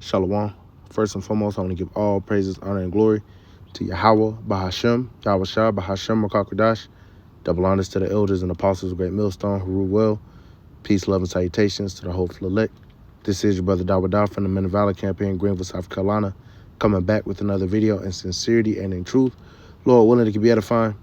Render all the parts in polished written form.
Shalom. First and foremost, I want to give all praises, honor, and glory to Yahweh, Bahashem, Yahweh Shah, Bahashem, Makakwadash. Double honors to the elders and apostles of Great Millstone who rule well. Peace, love, and salutations to the hopeful elect. This is your brother Dawadah from the Men of Valor campaign, Greenville, South Carolina, coming back with another video in sincerity and in truth. Lord willing, it can be edifying.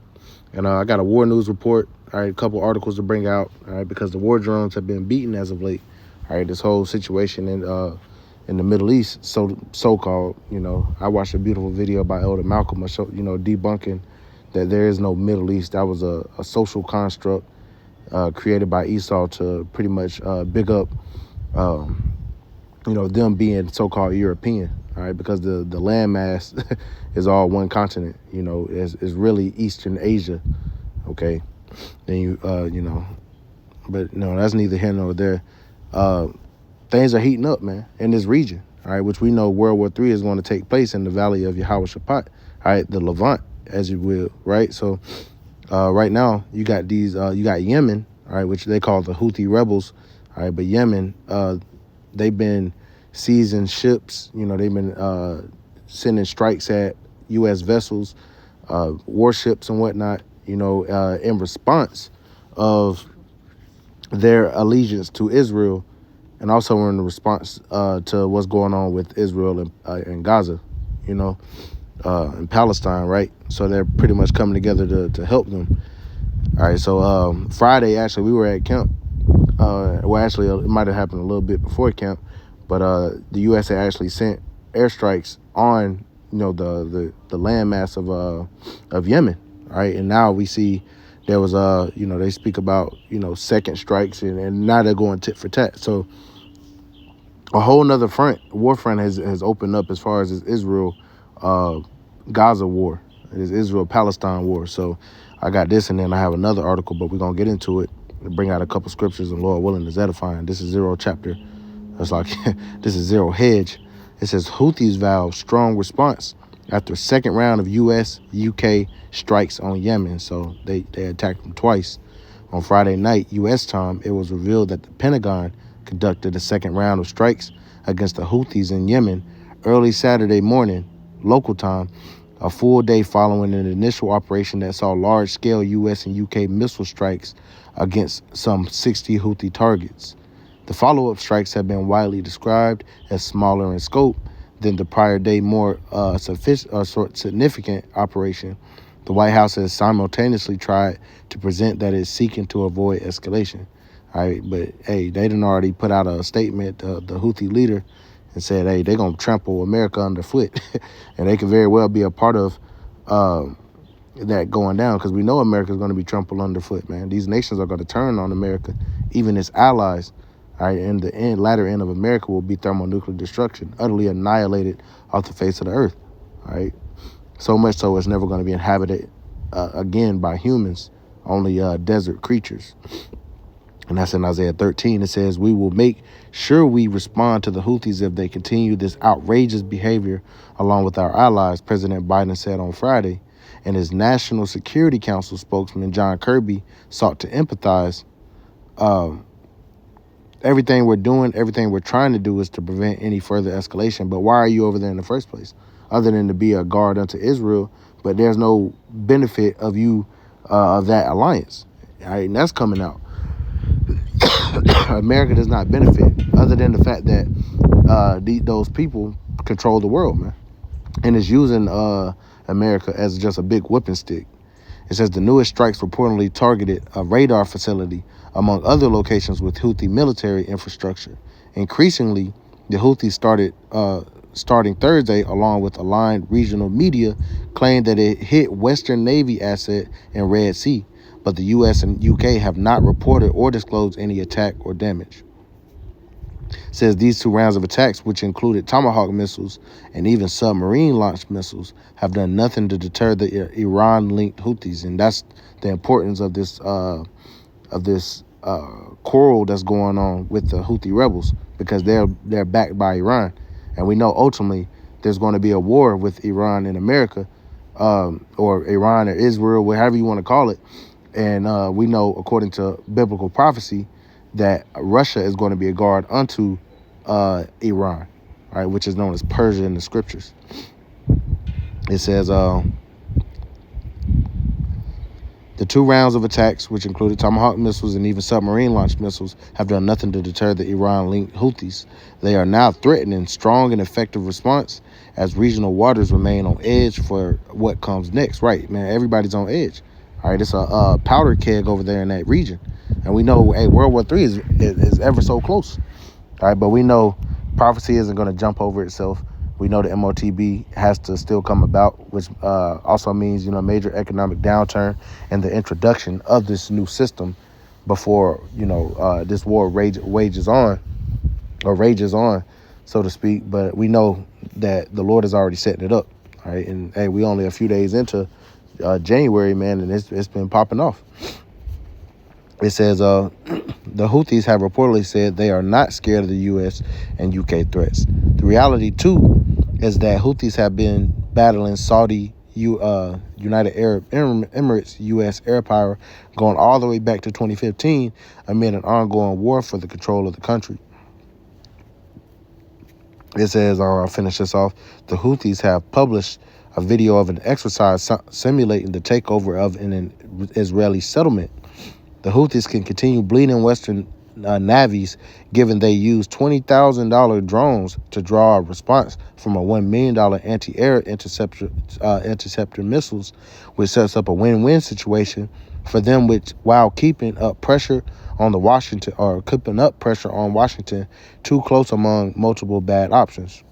And I got a war news report, all right, a couple articles to bring out, all right, because the war drones have been beaten as of late. All right, this whole situation in the Middle East, so-called, I watched a beautiful video by Elder Malcolm, debunking that there is no Middle East. That was a social construct created by Esau to pretty much big up, them being so-called European, all right, because the landmass is all one continent, is really Eastern Asia, okay? Then but no, that's neither here nor there. Things are heating up, man, in this region, all right, which we know World War III is going to take place in the Valley of Yahweh Shaphat, all right, the Levant, as you will, right? So right now, you got you got Yemen, all right, which they call the Houthi rebels, all right, but Yemen, they've been seizing ships, they've been sending strikes at U.S. vessels, warships and whatnot, in response of their allegiance to Israel, and also in response to what's going on with Israel and Gaza, in Palestine, right? So they're pretty much coming together to help them. All right, so Friday, actually, we were at camp. Actually, it might have happened a little bit before camp, but the U.S. had actually sent airstrikes on, the landmass of Yemen, all right? And now we see there was, they speak about, second strikes, and now they're going tit for tat. So a whole nother war front has opened up as far as this Israel Gaza war. It is Israel-Palestine war. So I got this, and then I have another article, but we're going to get into it and bring out a couple scriptures, and Lord willing is edifying. This is zero chapter. It's like, this is zero hedge. It says, Houthis vow strong response after second round of U.S., UK strikes on Yemen. So they attacked them twice. On Friday night, U.S. time, it was revealed that the Pentagon conducted a second round of strikes against the Houthis in Yemen early Saturday morning, local time, a full day following an initial operation that saw large-scale U.S. and UK missile strikes against some 60 Houthi targets. The follow-up strikes have been widely described as smaller in scope than the prior day, more significant operation. The White House has simultaneously tried to present that it's seeking to avoid escalation. All right, but hey, they done already put out a statement, the Houthi leader, and said, hey, they're gonna trample America underfoot, and they could very well be a part of that going down, because we know America's going to be trampled underfoot, man. These nations are going to turn on America, even its allies. All right, and the latter end of America will be thermonuclear destruction, utterly annihilated off the face of the earth. All right, so much so it's never going to be inhabited again by humans, only desert creatures. And that's in Isaiah 13. It says, we will make sure we respond to the Houthis if they continue this outrageous behavior along with our allies, President Biden said on Friday. And his National Security Council spokesman, John Kirby, sought to empathize. Everything we're doing, everything we're trying to do is to prevent any further escalation. But why are you over there in the first place? Other than to be a guard unto Israel, but there's no benefit of you, of that alliance. All right, and that's coming out. America does not benefit, other than the fact that those people control the world, man, and is using America as just a big whipping stick. It says the newest strikes reportedly targeted a radar facility, among other locations with Houthi military infrastructure. Increasingly, the Houthis starting Thursday, along with aligned regional media, claimed that it hit Western Navy asset in Red Sea, but the U.S. and UK have not reported or disclosed any attack or damage. It says these two rounds of attacks, which included Tomahawk missiles and even submarine-launched missiles, have done nothing to deter the Iran-linked Houthis, and that's the importance of this quarrel that's going on with the Houthi rebels, because they're backed by Iran, and we know ultimately there's going to be a war with Iran and America, or Iran or Israel, whatever you want to call it. And we know, according to biblical prophecy, that Russia is going to be a guard unto Iran. All right, which is known as Persia in the scriptures. It says, the 2 rounds of attacks, which included Tomahawk missiles and even submarine-launched missiles, have done nothing to deter the Iran-linked Houthis. They are now threatening strong and effective response as regional waters remain on edge for what comes next. Right, man, everybody's on edge. All right, it's a powder keg over there in that region. And we know, hey, World War III is ever so close. All right, but we know prophecy isn't going to jump over itself. We know the MOTB has to still come about, which also means, major economic downturn and the introduction of this new system before, this war rages on, so to speak. But we know that the Lord is already setting it up. All right. And hey, we only a few days into January, man, and it's been popping off. It says the Houthis have reportedly said they are not scared of the U.S. and UK threats. The reality, too, is that Houthis have been battling Saudi, United Arab Emirates, U.S. air power, going all the way back to 2015 amid an ongoing war for the control of the country. It says, I'll finish this off, the Houthis have published a video of an exercise simulating the takeover of an Israeli settlement. The Houthis can continue bleeding Western navies, given they use $20,000 drones to draw a response from a $1 million anti-air interceptor missiles, which sets up a win-win situation for them, while keeping up pressure on Washington too close among multiple bad options.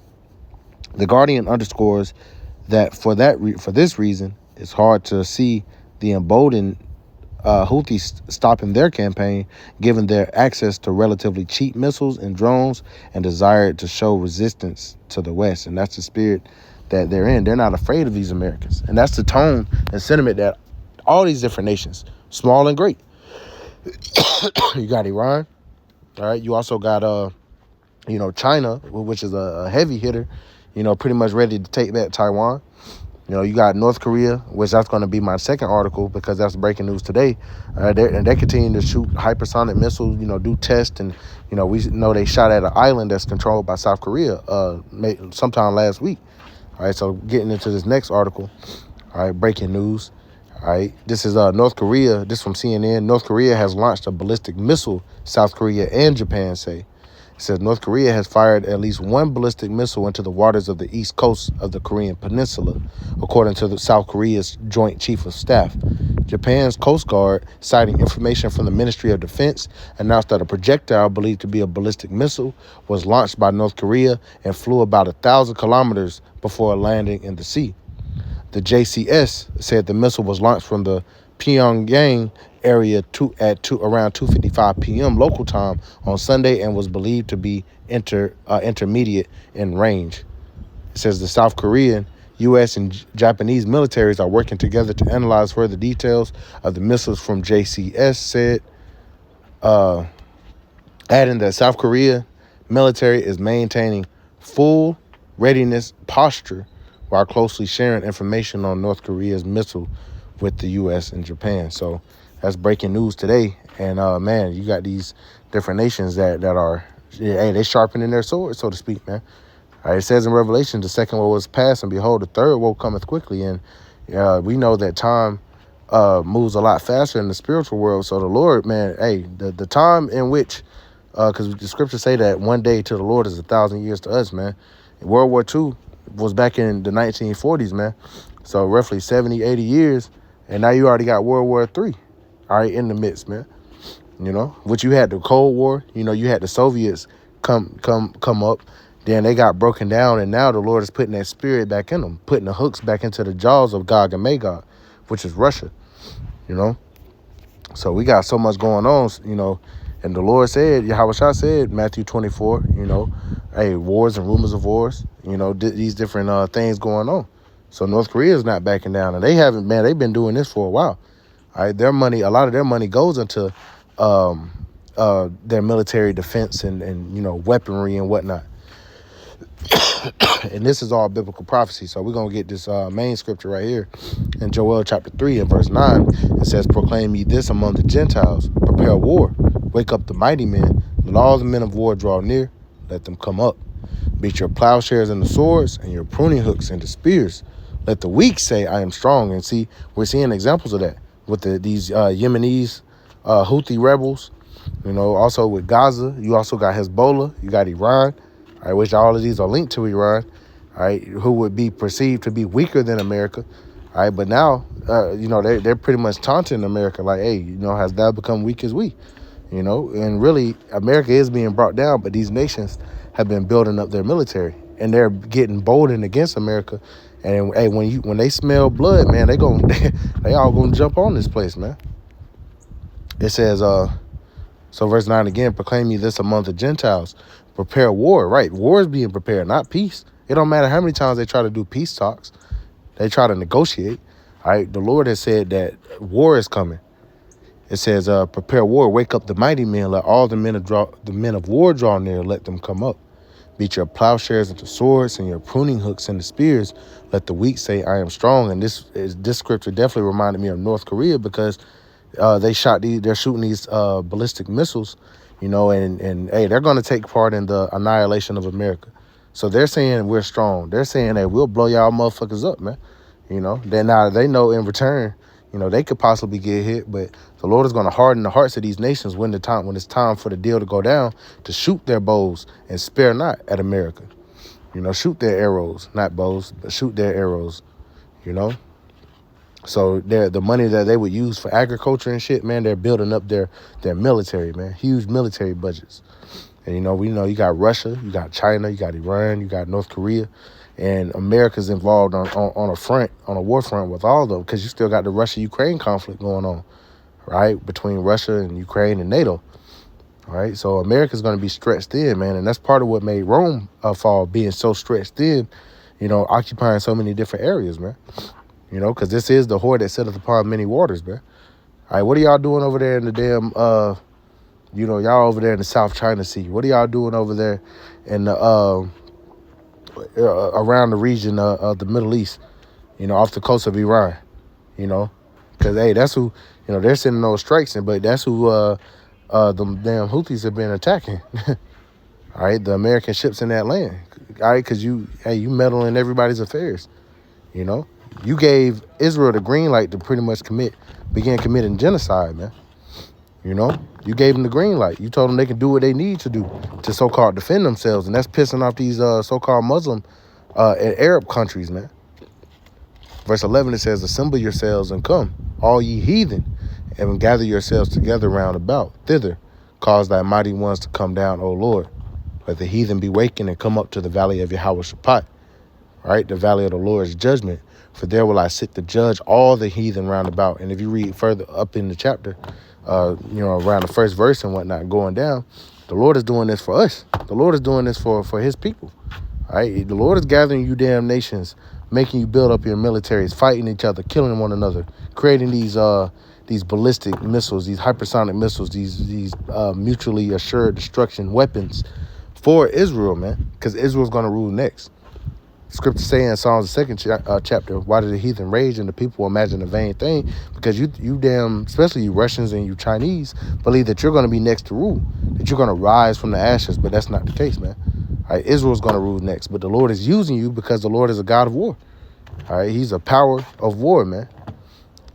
The Guardian underscores that for this reason, it's hard to see the emboldened Houthis stopping their campaign, given their access to relatively cheap missiles and drones and desire to show resistance to the West. And that's the spirit that they're in. They're not afraid of these Americans. And that's the tone and sentiment that all these different nations, small and great. You got Iran. All right. You also got, China, which is a heavy hitter, pretty much ready to take back Taiwan. You got North Korea, which that's going to be my second article because that's breaking news today. They continue to shoot hypersonic missiles, do tests. And, we know they shot at an island that's controlled by South Korea sometime last week. All right, so getting into this next article, all right, breaking news. All right, this is North Korea. This from CNN. North Korea has launched a ballistic missile, South Korea and Japan say. It says North Korea has fired at least one ballistic missile into the waters of the east coast of the Korean peninsula, according to the South Korea's Joint Chief of Staff. Japan's Coast Guard, citing information from the Ministry of Defense, announced that a projectile believed to be a ballistic missile was launched by North Korea and flew about 1,000 kilometers before landing in the sea. The JCS said the missile was launched from the Pyongyang area around 2:55 p.m. local time on Sunday and was believed to be intermediate in range. It says the South Korean, U.S. and Japanese militaries are working together to analyze further details of the missiles from JCS, said, adding that South Korea military is maintaining full readiness posture while closely sharing information on North Korea's missile with the U.S. and Japan. So that's breaking news today. And, man, you got these different nations that are, they sharpening their swords, so to speak, man. All right, it says in Revelation, the second woe was past, and behold, the third woe cometh quickly. And we know that time moves a lot faster in the spiritual world. So the Lord, man, the time in which, because the scriptures say that one day to the Lord is 1,000 years to us, man. World War II was back in the 1940s, man. So roughly 70, 80 years. And now you already got World War III, all right, in the midst, man. Which you had the Cold War, you had the Soviets come up. Then they got broken down, and now the Lord is putting that spirit back in them, putting the hooks back into the jaws of Gog and Magog, which is Russia, So we got so much going on, and the Lord said, Yahushua said, Matthew 24, wars and rumors of wars, these different things going on. So North Korea is not backing down, and they've been doing this for a while. All right, a lot of their money goes into their military defense and weaponry and whatnot. And this is all biblical prophecy. So we're going to get this main scripture right here in Joel chapter 3 and verse 9. It says, proclaim ye this among the Gentiles, prepare war, wake up the mighty men, let all the men of war draw near, let them come up. Beat your plowshares into swords and your pruning hooks into spears. Let the weak say, I am strong. And see, we're seeing examples of that with these Yemenis, Houthi rebels. Also with Gaza, you also got Hezbollah, you got Iran, all right, which all of these are linked to Iran, all right, who would be perceived to be weaker than America, all right, but now, they're pretty much taunting America like, hey, has thou become weak as we, and really America is being brought down, but these nations have been building up their military, and they're getting boldened against America, and hey, when they smell blood, man, they all gonna jump on this place, man. It says, so verse 9 again, proclaim ye this among the Gentiles. Prepare war, right? War is being prepared, not peace. It don't matter how many times they try to do peace talks. They try to negotiate. All right, the Lord has said that war is coming. It says, prepare war, wake up the mighty men, let all the men of war draw near, let them come up. Beat your plowshares into swords and your pruning hooks into spears. Let the weak say, I am strong. And this scripture definitely reminded me of North Korea because they're shooting these ballistic missiles, and hey, they're going to take part in the annihilation of America. So they're saying we're strong. They're saying that we'll blow y'all motherfuckers up, man. Then now they know in return, they could possibly get hit, but the Lord is going to harden the hearts of these nations when it's time for the deal to go down, to shoot their bows and spare not at America. Shoot their arrows, not bows, but shoot their arrows, So the money that they would use for agriculture and shit, man, they're building up their military, man, huge military budgets. And we know you got Russia, you got China, you got Iran, you got North Korea, and America's involved on a war front with all of them, because you still got the Russia-Ukraine conflict going on, right, between Russia and Ukraine and NATO. All right, so America's going to be stretched thin, man, and that's part of what made Rome fall, being so stretched thin, occupying so many different areas, man. Because this is the whore that sitteth upon many waters, man. All right, what are y'all doing over there in the damn, y'all over there in the South China Sea? What are y'all doing over there in the, around the region of the Middle East, off the coast of Iran, Because, hey, that's who, they're sending those strikes in, but that's who the damn Houthis have been attacking. All right, the American ships in that land. All right, because you meddle in everybody's affairs, You gave Israel the green light to pretty much begin committing genocide, man. You gave them the green light. You told them they can do what they need to do to so-called defend themselves, and that's pissing off these so-called Muslim and Arab countries, man. Verse 11, it says, assemble yourselves and come, all ye heathen, and gather yourselves together round about. Thither cause thy mighty ones to come down, O Lord. Let the heathen be wakened and come up to the valley of Yahweh-Shaphat, right? The valley of the Lord's judgment. For there will I sit to judge all the heathen round about. And if you read further up in the chapter, around the first verse and whatnot going down, the Lord is doing this for us. The Lord is doing this for his people. All right. The Lord is gathering you damn nations, making you build up your militaries, fighting each other, killing one another, creating these ballistic missiles, these hypersonic missiles, these mutually assured destruction weapons for Israel, man, because Israel's going to rule next. Scripture say in Psalms, the second chapter, why do the heathen rage and the people imagine a vain thing? Because you damn, especially you Russians and you Chinese, believe that you're going to be next to rule, that you're going to rise from the ashes, but that's not the case, man. All right, Israel's going to rule next, but the Lord is using you because the Lord is a God of war. All right, he's a power of war, man.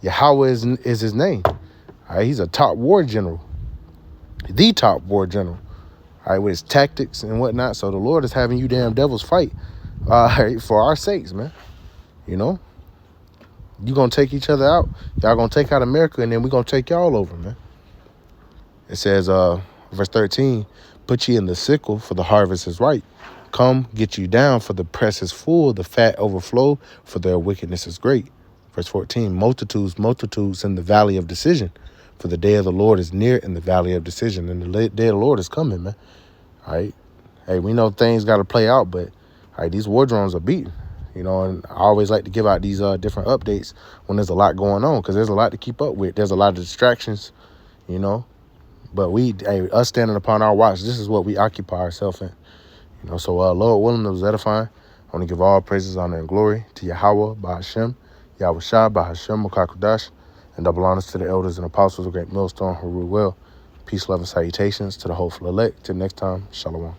Yahweh is his name. All right, he's a top war general, the top war general. All right, with his tactics and whatnot. So the Lord is having you damn devils fight. For our sakes, man. You gonna take each other out. Y'all gonna take out America, and then we gonna take y'all over, man. It says, verse 13, put ye in the sickle, for the harvest is ripe. Come, get you down, for the press is full, the fat overflow, for their wickedness is great. Verse 14, multitudes in the valley of decision, for the day of the Lord is near in the valley of decision, and the day of the Lord is coming, man. All right. Hey, we know things got to play out, but all right, these war drones are beaten, and I always like to give out these different updates when there's a lot going on, because there's a lot to keep up with. There's a lot of distractions, but us standing upon our watch, this is what we occupy ourselves in, So Lord willing, it was edifying. I want to give all praises, honor, and glory to Yahweh, Bahashem, Yahweh Shah, Bahashem, Makakudash, and double honors to the elders and apostles of Great Millstone who rule well. Peace, love, and salutations to the hopeful elect. Till next time, Shalom.